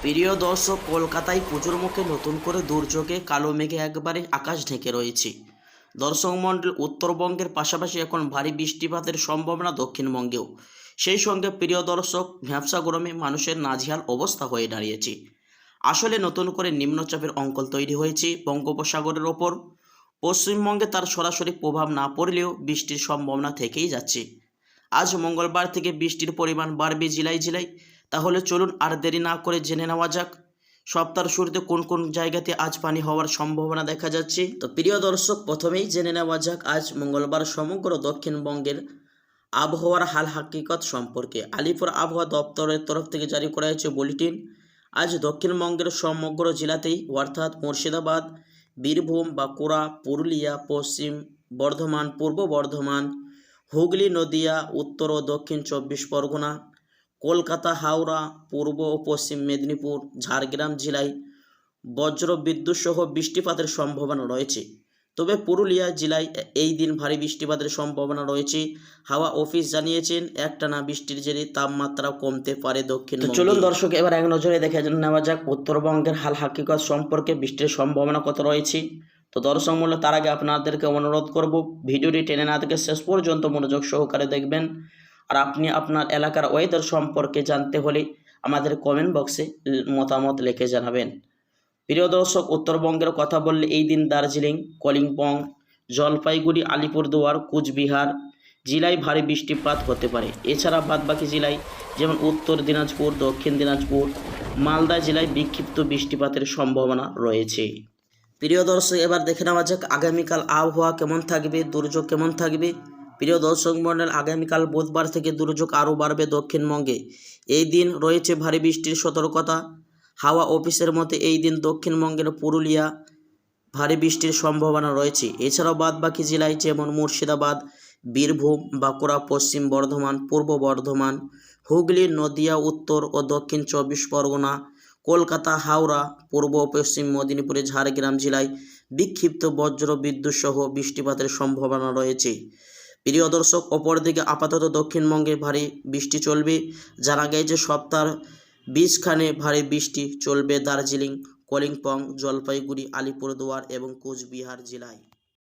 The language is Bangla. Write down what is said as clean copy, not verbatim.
প্রিয় দর্শক, কলকাতায় পুজোর মুখে নতুন করে দুর্যোগে কালো মেঘে একবারে আকাশ ঢেকে রয়েছে। দর্শক মণ্ডল, উত্তরবঙ্গের পাশাপাশি এখন ভারী বৃষ্টিপাতের সম্ভাবনা দক্ষিণবঙ্গেও। সেই সঙ্গে প্রিয় দর্শক, ভ্যাপসা গরমে মানুষের নাজেহাল অবস্থা হয়ে দাঁড়িয়েছে। আসলে নতুন করে নিম্নচাপের অঙ্কল তৈরি হয়েছে বঙ্গোপসাগরের ওপর। পশ্চিমবঙ্গে তার সরাসরি প্রভাব না পড়লেও বৃষ্টির সম্ভাবনা থেকেই যাচ্ছে। আজ মঙ্গলবার থেকে বৃষ্টির পরিমাণ বাড়বে জেলায় জেলায়। তাহলে চলুন আর দেরি না করে জেনে নেওয়া যাক সপ্তাহের শুরুতে কোন কোন জায়গাতে আজ পানি হওয়ার সম্ভাবনা দেখা যাচ্ছে। তো প্রিয় দর্শক, প্রথমেই জেনে নেওয়া যাক আজ মঙ্গলবার সমগ্র দক্ষিণবঙ্গের আবহাওয়ার হাল হাকিকত সম্পর্কে। আলিপুর আবহাওয়া দপ্তরের তরফ থেকে জারি করা হয়েছে বুলেটিন। আজ দক্ষিণবঙ্গের সমগ্র জেলাতেই অর্থাৎ মুর্শিদাবাদ, বীরভূম, বাঁকুড়া, পুরুলিয়া, পশ্চিম বর্ধমান, পূর্ব বর্ধমান, হুগলি, নদিয়া, উত্তর ও দক্ষিণ 24 পরগনা, কলকাতা, হাওড়া, পূর্ব ও পশ্চিম মেদিনীপুর, ঝাড়গ্রাম জেলায় বজ্র বিদ্যুৎ সহ বৃষ্টিপাতের সম্ভাবনা রয়েছে। তবে পুরুলিয়া জেলায় এই দিন ভারী বৃষ্টিপাতের সম্ভাবনা রয়েছে। হাওয়া অফিস জানিয়েছেন একটানা বৃষ্টির জেরে তাপমাত্রা কমতে পারে দক্ষিণবঙ্গে। চলুন দর্শক, এবার এক নজরে দেখে নেওয়া যাক উত্তরবঙ্গের হাল হাকিকত সম্পর্কে বৃষ্টির সম্ভাবনা কত রয়েছে। তো দর্শক মূল্য, তার আগে আপনাদেরকে অনুরোধ করব, ভিডিওটি টেনে না থেকে শেষ পর্যন্ত মনোযোগ সহকারে দেখবেন। আর আপনি আপনার এলাকার ওয়েদার সম্পর্কে জানতে হলে আমাদের কমেন্ট বক্সে মতামত লিখে জানাবেন। প্রিয় দর্শক, উত্তরবঙ্গের কথা বললে এই দিন দার্জিলিং, কালিম্পং, জলপাইগুড়ি, আলিপুরদুয়ার, কুচবিহার জেলায় ভারী বৃষ্টিপাত হতে পারে। এছাড়া বাদবাকি জেলায় যেমন উত্তর দিনাজপুর, দক্ষিণ দিনাজপুর, মালদা জেলায় বিক্ষিপ্ত বৃষ্টিপাতের সম্ভাবনা রয়েছে। প্রিয় দর্শক, এবার দেখে নেওয়া যাক আগামীকাল আবহাওয়া কেমন থাকবে, দুর্যোগ কেমন থাকবে। প্রিয় দর্শক মণ্ডল, আগামীকাল বুধবার থেকে দুর্যোগ আরও বাড়বে দক্ষিণবঙ্গে। এই দিন রয়েছে ভারী বৃষ্টির সতর্কতা। হাওয়া অফিসের মতে এই দিন দক্ষিণবঙ্গের পুরুলিয়া ভারী বৃষ্টির সম্ভাবনা রয়েছে। এছাড়াও বাদবাকি জেলায় যেমন মুর্শিদাবাদ, বীরভূম, বাঁকুড়া, পশ্চিম বর্ধমান, পূর্ব বর্ধমান, হুগলি, নদিয়া, উত্তর ও দক্ষিণ 24 পরগনা, কলকাতা, হাওড়া, পূর্ব ও পশ্চিম মেদিনীপুরে, ঝাড়গ্রাম জেলায় বিক্ষিপ্ত বজ্র বিদ্যুৎ সহ বৃষ্টিপাতের সম্ভাবনা রয়েছে। প্রিয় দর্শক, অপরদিকে আপাতত দক্ষিণবঙ্গে ভারী বৃষ্টি চলবে। জানা গেছে সপ্তাহের 20 খানে ভারী বৃষ্টি চলবে দার্জিলিং, কালিম্পং, জলপাইগুড়ি, আলিপুরদুয়ার এবং কোচবিহার জেলায়।